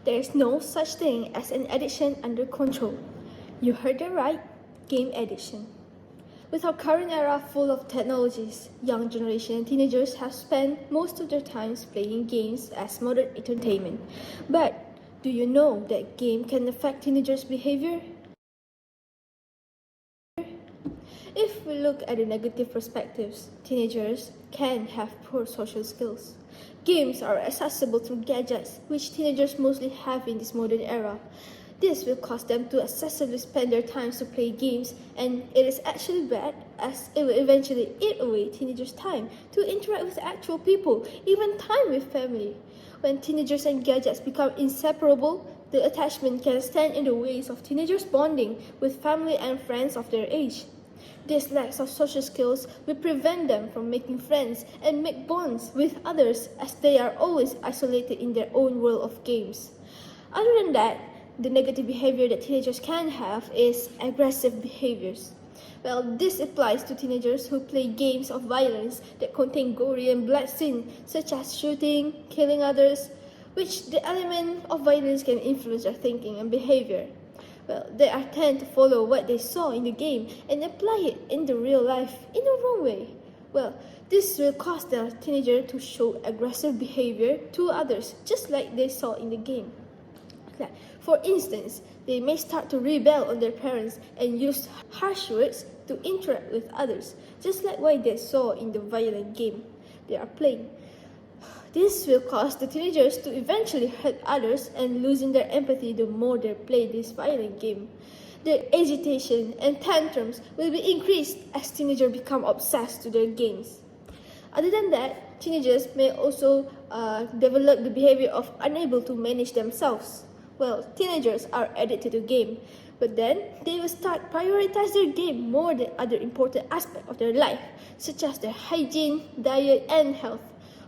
There is no such thing as an addiction under control. You heard that right, game addiction. With our current era full of technologies, young generation and teenagers have spent most of their time playing games as modern entertainment. But do you know that game can affect teenagers' behavior? If we look at the negative perspectives, teenagers can have poor social skills. Games are accessible through gadgets, which teenagers mostly have in this modern era. This will cause them to excessively spend their time to play games, and it is actually bad as it will eventually eat away teenagers' time to interact with actual people, even time with family. When teenagers and gadgets become inseparable, the attachment can stand in the ways of teenagers bonding with family and friends of their age. This lack of social skills will prevent them from making friends and make bonds with others as they are always isolated in their own world of games. Other than that, the negative behavior that teenagers can have is aggressive behaviors. Well, this applies to teenagers who play games of violence that contain gory and blood scenes such as shooting, killing others, which the element of violence can influence their thinking and behavior. Well, they are tend to follow what they saw in the game and apply it in the real life in the wrong way. Well, this will cause the teenager to show aggressive behavior to others, just like they saw in the game. For instance, they may start to rebel on their parents and use harsh words to interact with others, just like what they saw in the violent game they are playing. This will cause the teenagers to eventually hurt others and losing their empathy the more they play this violent game. Their agitation and tantrums will be increased as teenagers become obsessed to their games. Other than that, teenagers may also develop the behavior of unable to manage themselves. Well, teenagers are addicted to game, but then they will start prioritize their game more than other important aspects of their life, such as their hygiene, diet, and health.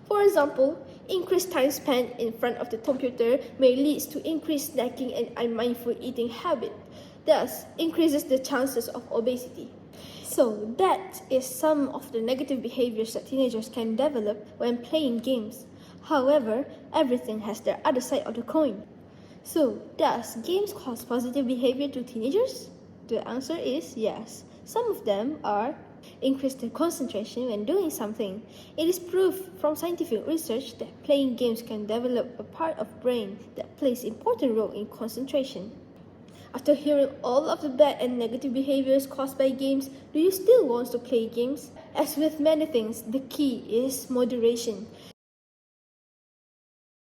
For example, increased time spent in front of the computer may lead to increased snacking and unmindful eating habit, thus increases the chances of obesity. So that is some of the negative behaviors that teenagers can develop when playing games. However, everything has their other side of the coin. So, does games cause positive behavior to teenagers? The answer is yes. Some of them are increase their concentration when doing something. It is proof from scientific research that playing games can develop a part of brain that plays an important role in concentration. After hearing all of the bad and negative behaviors caused by games, do you still want to play games? As with many things, the key is moderation.